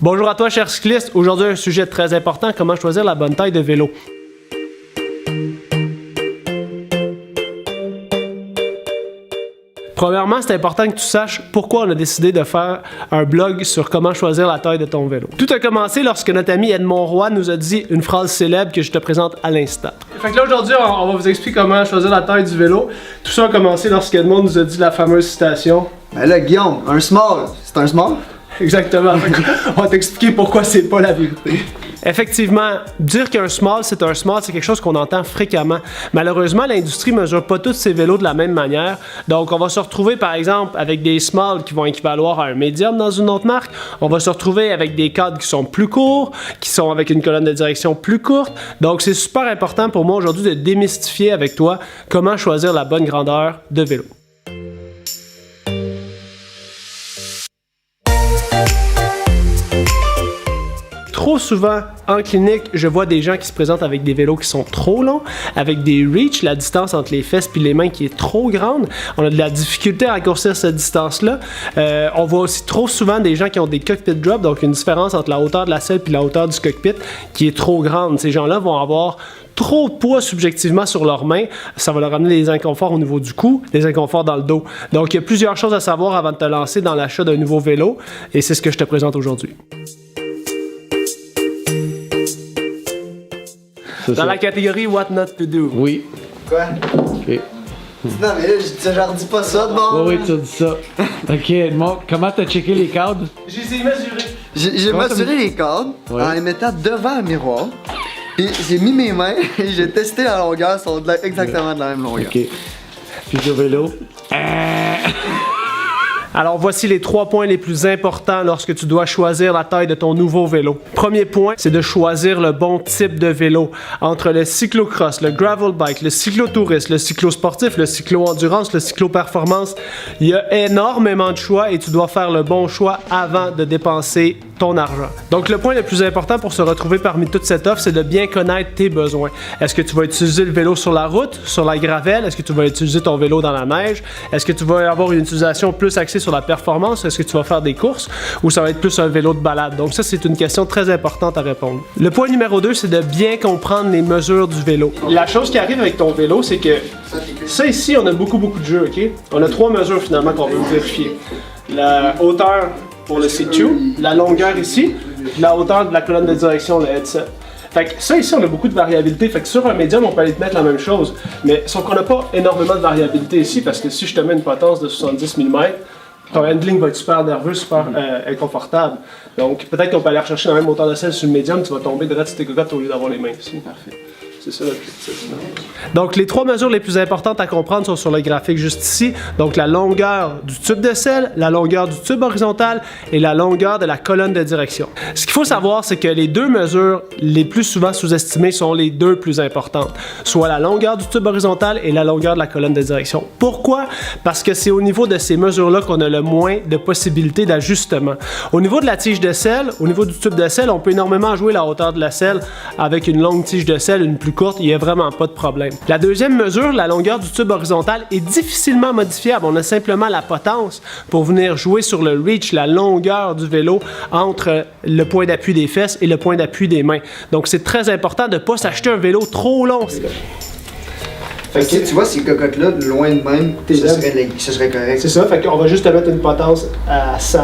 Bonjour à toi, cher cycliste. Aujourd'hui, un sujet très important, comment choisir la bonne taille de vélo. Premièrement, c'est important que tu saches pourquoi on a décidé de faire un blog sur comment choisir la taille de ton vélo. Tout a commencé lorsque notre ami Edmond Roy nous a dit une phrase célèbre que je te présente à l'instant. Fait que là, aujourd'hui, on va vous expliquer comment choisir la taille du vélo. Tout ça a commencé lorsque Edmond nous a dit la fameuse citation. Ben là, Guillaume, un small, c'est un small? Exactement. On va t'expliquer pourquoi c'est pas la vérité. Effectivement, dire qu'un small, c'est quelque chose qu'on entend fréquemment. Malheureusement, l'industrie ne mesure pas tous ces vélos de la même manière. Donc, on va se retrouver, par exemple, avec des small qui vont équivaloir à un medium dans une autre marque. On va se retrouver avec des cadres qui sont plus courts, qui sont avec une colonne de direction plus courte. Donc, c'est super important pour moi aujourd'hui de démystifier avec toi comment choisir la bonne grandeur de vélo. Trop souvent, en clinique, je vois des gens qui se présentent avec des vélos qui sont trop longs, avec des reach, la distance entre les fesses puis les mains qui est trop grande. On a de la difficulté à raccourcir cette distance-là. On voit aussi trop souvent des gens qui ont des cockpit drop, donc une différence entre la hauteur de la selle puis la hauteur du cockpit qui est trop grande. Ces gens-là vont avoir trop de poids subjectivement sur leurs mains, ça va leur amener des inconforts au niveau du cou, des inconforts dans le dos. Donc, il y a plusieurs choses à savoir avant de te lancer dans l'achat d'un nouveau vélo et c'est ce que je te présente aujourd'hui. Dans la catégorie What Not To Do. Oui. Quoi? Ok. Non mais là, je dis pas ça de bon. Oui, tu as dit ça. Ok, Edmond, comment t'as checké les cadres? Je les ai mesurés. J'ai mesuré les cadres en les mettant devant le miroir. Puis j'ai mis mes mains et j'ai testé la longueur, ils sont exactement de la même longueur. Ok. Puis au vélo? Alors voici les 3 points les plus importants lorsque tu dois choisir la taille de ton nouveau vélo. Premier point, c'est de choisir le bon type de vélo. Entre le cyclocross, le gravel bike, le cyclotourisme, le cyclosportif, le cyclo-endurance, le cyclo-performance, il y a énormément de choix et tu dois faire le bon choix avant de dépenser ton argent. Donc le point le plus important pour se retrouver parmi toute cette offre, c'est de bien connaître tes besoins. Est-ce que tu vas utiliser le vélo sur la route, sur la gravelle? Est-ce que tu vas utiliser ton vélo dans la neige? Est-ce que tu vas avoir une utilisation plus axée sur la performance? Est-ce que tu vas faire des courses? Ou ça va être plus un vélo de balade? Donc ça, c'est une question très importante à répondre. Le point numéro 2, c'est de bien comprendre les mesures du vélo. La chose qui arrive avec ton vélo, c'est que ça ici, on a beaucoup de jeux, ok? On a 3 mesures finalement qu'on veut vérifier. La hauteur pour le CQ, la longueur ici, la hauteur de la colonne de direction, le headset. Fait que ça ici, on a beaucoup de variabilité. Fait que sur un médium, on peut aller te mettre la même chose. Mais sauf qu'on n'a pas énormément de variabilité ici parce que si je te mets une potence de 70 mm, ton handling va être super nerveux, super inconfortable. Donc peut-être qu'on peut aller rechercher la même hauteur de selle sur le médium, tu vas tomber direct sur tes cocottes au lieu d'avoir les mains ici. Parfait. C'est ça l'objectif. Donc les 3 mesures les plus importantes à comprendre sont sur le graphique juste ici. Donc la longueur du tube de selle, la longueur du tube horizontal et la longueur de la colonne de direction. Ce qu'il faut savoir, c'est que les 2 mesures les plus souvent sous-estimées sont les 2 plus importantes, soit la longueur du tube horizontal et la longueur de la colonne de direction. Pourquoi? Parce que c'est au niveau de ces mesures-là qu'on a le moins de possibilités d'ajustement. Au niveau de la tige de selle, au niveau du tube de selle, on peut énormément jouer la hauteur de la selle avec une longue tige de selle, une plus courte, il n'y a vraiment pas de problème. La deuxième mesure, la longueur du tube horizontal, est difficilement modifiable. On a simplement la potence pour venir jouer sur le reach, la longueur du vélo entre le point d'appui des fesses et le point d'appui des mains. Donc c'est très important de ne pas s'acheter un vélo trop long. Fait que si tu vois ces cocottes-là de loin de même, ce serait correct. C'est ça, fait qu'on va juste te mettre une potence à 100.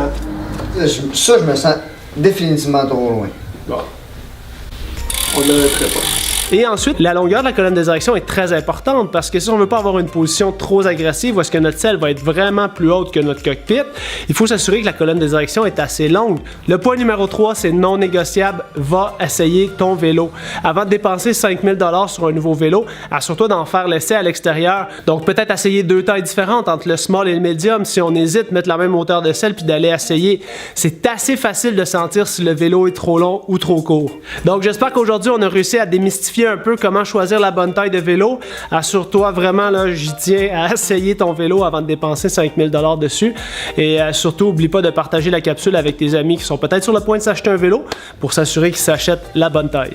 Ça, je me sens définitivement trop loin. Bon. On ne le mettrait pas. Et ensuite, la longueur de la colonne de direction est très importante parce que si on ne veut pas avoir une position trop agressive où est-ce que notre selle va être vraiment plus haute que notre cockpit, il faut s'assurer que la colonne de direction est assez longue. Le point numéro 3, c'est non négociable, va essayer ton vélo. Avant de dépenser 5000 $ sur un nouveau vélo, assure-toi d'en faire l'essai à l'extérieur. Donc peut-être essayer 2 tailles différentes entre le small et le medium si on hésite, mettre la même hauteur de selle puis d'aller essayer. C'est assez facile de sentir si le vélo est trop long ou trop court. Donc j'espère qu'aujourd'hui on a réussi à démystifier un peu comment choisir la bonne taille de vélo. Assure-toi vraiment, là, j'y tiens à essayer ton vélo avant de dépenser 5000 $ dessus. Et surtout, oublie pas de partager la capsule avec tes amis qui sont peut-être sur le point de s'acheter un vélo pour s'assurer qu'ils s'achètent la bonne taille.